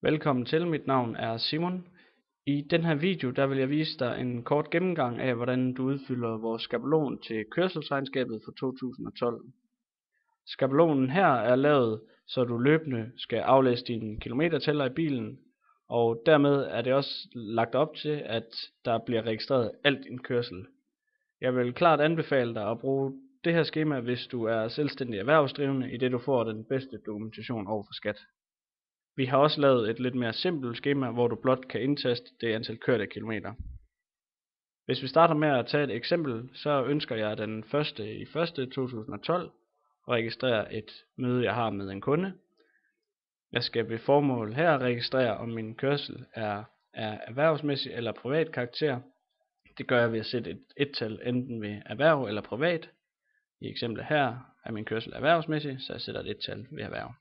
Velkommen til, mit navn er Simon. I den her video der vil jeg vise dig en kort gennemgang af, hvordan du udfylder vores skabelon til kørselsregnskabet for 2012. Skabelonen her er lavet, så du løbende skal aflæse dine kilometertæller i bilen, og dermed er det også lagt op til, at der bliver registreret alt din kørsel. Jeg vil klart anbefale dig at bruge det her skema, hvis du er selvstændig erhvervsdrivende, idet du får den bedste dokumentation over for skat. Vi har også lavet et lidt mere simpelt skema, hvor du blot kan indtaste det antal kørte kilometer. Hvis vi starter med at tage et eksempel, så ønsker jeg den 1.1.2012 at registrere et møde, jeg har med en kunde. Jeg skal ved formål her registrere, om min kørsel er erhvervsmæssig eller privat karakter. Det gør jeg ved at sætte et ettal enten ved erhverv eller privat. I eksemplet her er min kørsel erhvervsmæssig, så jeg sætter et ettal ved erhverv.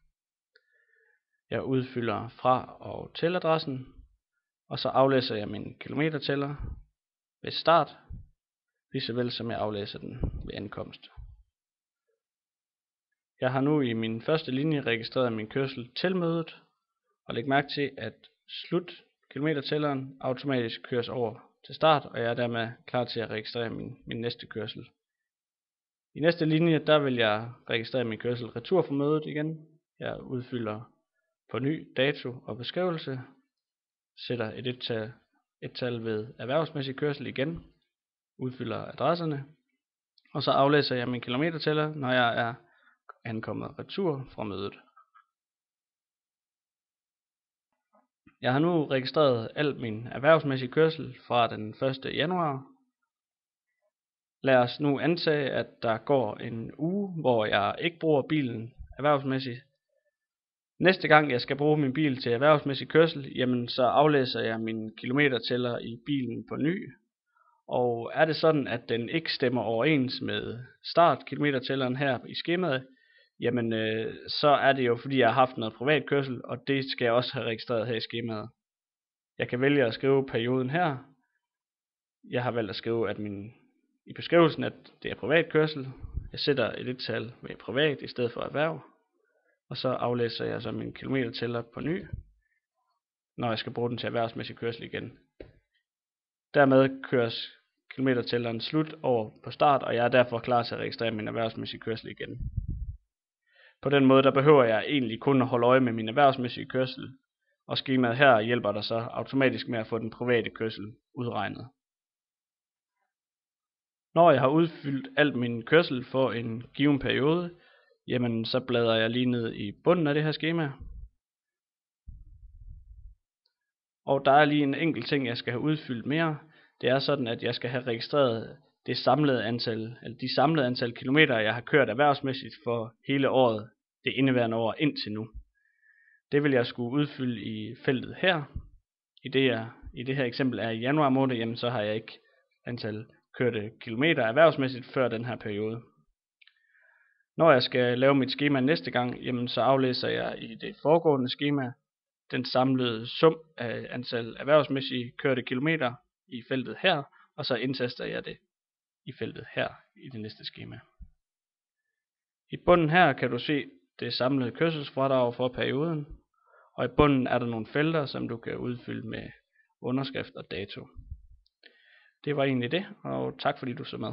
Jeg udfylder fra- og til adressen, og så aflæser jeg min kilometertæller ved start, lige så vel som jeg aflæser den ved ankomst. Jeg har nu i min første linje registreret min kørsel til mødet, og læg mærke til, at slut kilometertælleren automatisk køres over til start, og jeg er dermed klar til at registrere min næste kørsel. I næste linje der vil jeg registrere min kørsel retur fra mødet igen. Jeg udfylder på ny dato og beskrivelse, sætter et tal ved erhvervsmæssig kørsel igen, udfylder adresserne, og så aflæser jeg min kilometertæller, når jeg er ankommet retur fra mødet. Jeg har nu registreret al min erhvervsmæssige kørsel fra den 1. januar. Lad os nu antage, at der går en uge, hvor jeg ikke bruger bilen erhvervsmæssigt. Næste gang jeg skal bruge min bil til erhvervsmæssig kørsel, jamen så aflæser jeg min kilometertæller i bilen på ny. Og er det sådan, at den ikke stemmer overens med startkilometertælleren her i skemaet, jamen så er det jo fordi jeg har haft noget privat kørsel, og det skal jeg også have registreret her i skemaet. Jeg kan vælge at skrive perioden her. Jeg har valgt at skrive i beskrivelsen, at det er privat kørsel. Jeg sætter et ettal ved privat i stedet for erhverv. Og så aflæser jeg så min kilometertæller på ny, når jeg skal bruge den til erhvervsmæssig kørsel igen. Dermed køres kilometertælleren slut over på start, og jeg er derfor klar til at registrere min erhvervsmæssige kørsel igen. På den måde der behøver jeg egentlig kun at holde øje med min erhvervsmæssige kørsel, og skemaet her hjælper dig så automatisk med at få den private kørsel udregnet. Når jeg har udfyldt alt min kørsel for en given periode, jamen så bladrer jeg lige ned i bunden af det her skema. Og der er lige en enkelt ting, jeg skal have udfyldt mere. Det er sådan, at jeg skal have registreret de samlede antal kilometer, jeg har kørt erhvervsmæssigt for hele året, det indeværende år indtil nu. Det vil jeg skulle udfylde i feltet her. I det her eksempel er i januar måned, jamen så har jeg ikke antal kørte kilometer erhvervsmæssigt før den her periode. Når jeg skal lave mit skema næste gang, jamen så aflæser jeg i det foregående skema den samlede sum af antal erhvervsmæssige kørte kilometer i feltet her, og så indtaster jeg det i feltet her i det næste skema. I bunden her kan du se det samlede kørselsfradrag for perioden, og i bunden er der nogle felter, som du kan udfylde med underskrift og dato. Det var egentlig det, og tak fordi du så med.